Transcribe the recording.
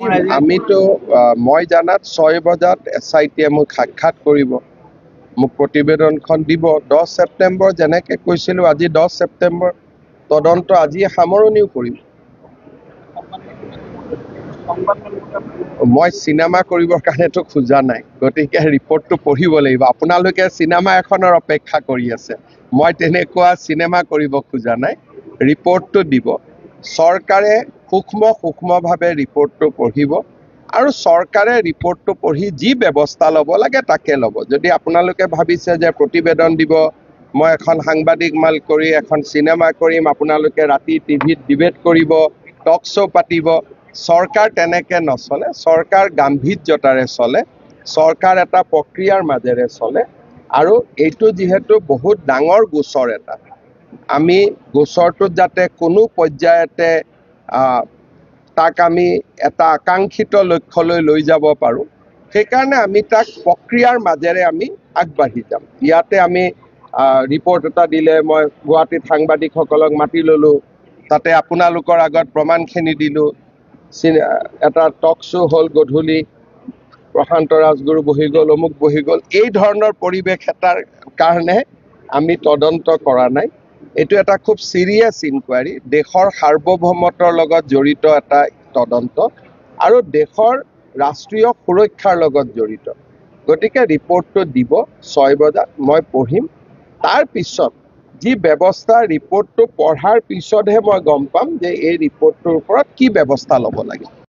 আমিতো মই জানাত 6 বজাত SIT-য়ে মোক সাক্ষাৎ কৰিব, মোক প্ৰতিবেদনখন দিব। 10 ছেপ্টেম্বৰ যেনেকৈ কৈছিলোঁ, আজি 10 ছেপ্টেম্বৰ, তদন্ত আজি সামৰণিও কৰিম। মই চিনেমা কৰিবৰ কাৰণেতো খোজা নাই, গতিকে ৰিপৰ্টটো পঢ়িব লাগিব। আপোনালোকে চিনেমা এখনৰ অপেক্ষা কৰি আছে, মই তেনেকুৱা চিনেমা কৰিব খোজা নাই। ৰিপৰ্টটো দিব, চৰকাৰে সূক্ষ্মভাৱে ৰিপৰ্টটো পঢ়িব আৰু চৰকাৰে ৰিপৰ্টটো পঢ়ি যি ব্যৱস্থা ল'ব লাগে তাকে ল'ব। যদি আপোনালোকে ভাবিছে যে প্ৰতিবেদন দিব, মই এখন সাংবাদিক মাল কৰি এখন চিনেমা কৰিম, আপোনালোকে ৰাতি টিভিত ডিবেট কৰিব, টক শ্ব' পাতিব, চৰকাৰ তেনেকৈ নচলে। চৰকাৰ গাম্ভীৰ্যতাৰে চলে, চৰকাৰ এটা প্ৰক্ৰিয়াৰ মাজেৰে চলে। আৰু এইটো যিহেতু বহুত ডাঙৰ গোচৰ এটা, আমি গোচৰটোত যাতে কোনো পৰ্যায়তে তাক আমি এটা আকাংক্ষিত লক্ষ্যলৈ লৈ যাব পাৰোঁ, সেইকাৰণে আমি তাক প্ৰক্ৰিয়াৰ মাজেৰে আমি আগবাঢ়ি যাম। ইয়াতে আমি ৰিপৰ্ট এটা দিলে, মই গুৱাহাটীত সাংবাদিকসকলক মাতি ল'লোঁ, তাতে আপোনালোকৰ আগত প্ৰমাণখিনি দিলোঁ, এটা টক শ্ব' হ'ল গধূলি, প্ৰশান্ত ৰাজগুৰু বহি গ'ল, অমুক বহি গ'ল, এই ধৰণৰ পৰিৱেশ এটাৰ কাৰণে আমি তদন্ত কৰা নাই। এইটো এটা খুব চিৰিয়াছ ইনকুৱাৰী, দেশৰ সাৰ্বভৌমত্বৰ লগত জড়িত এটা তদন্ত আৰু দেশৰ ৰাষ্ট্ৰীয় সুৰক্ষাৰ লগত জড়িত। গতিকে ৰিপৰ্টটো দিব 6 বজাত, মই পঢ়িম। তাৰ পিছত যি ব্যৱস্থা, ৰিপৰ্টটো পঢ়াৰ পিছতহে মই গম পাম যে এই ৰিপৰ্টটোৰ ওপৰত কি ব্যৱস্থা ল'ব লাগে।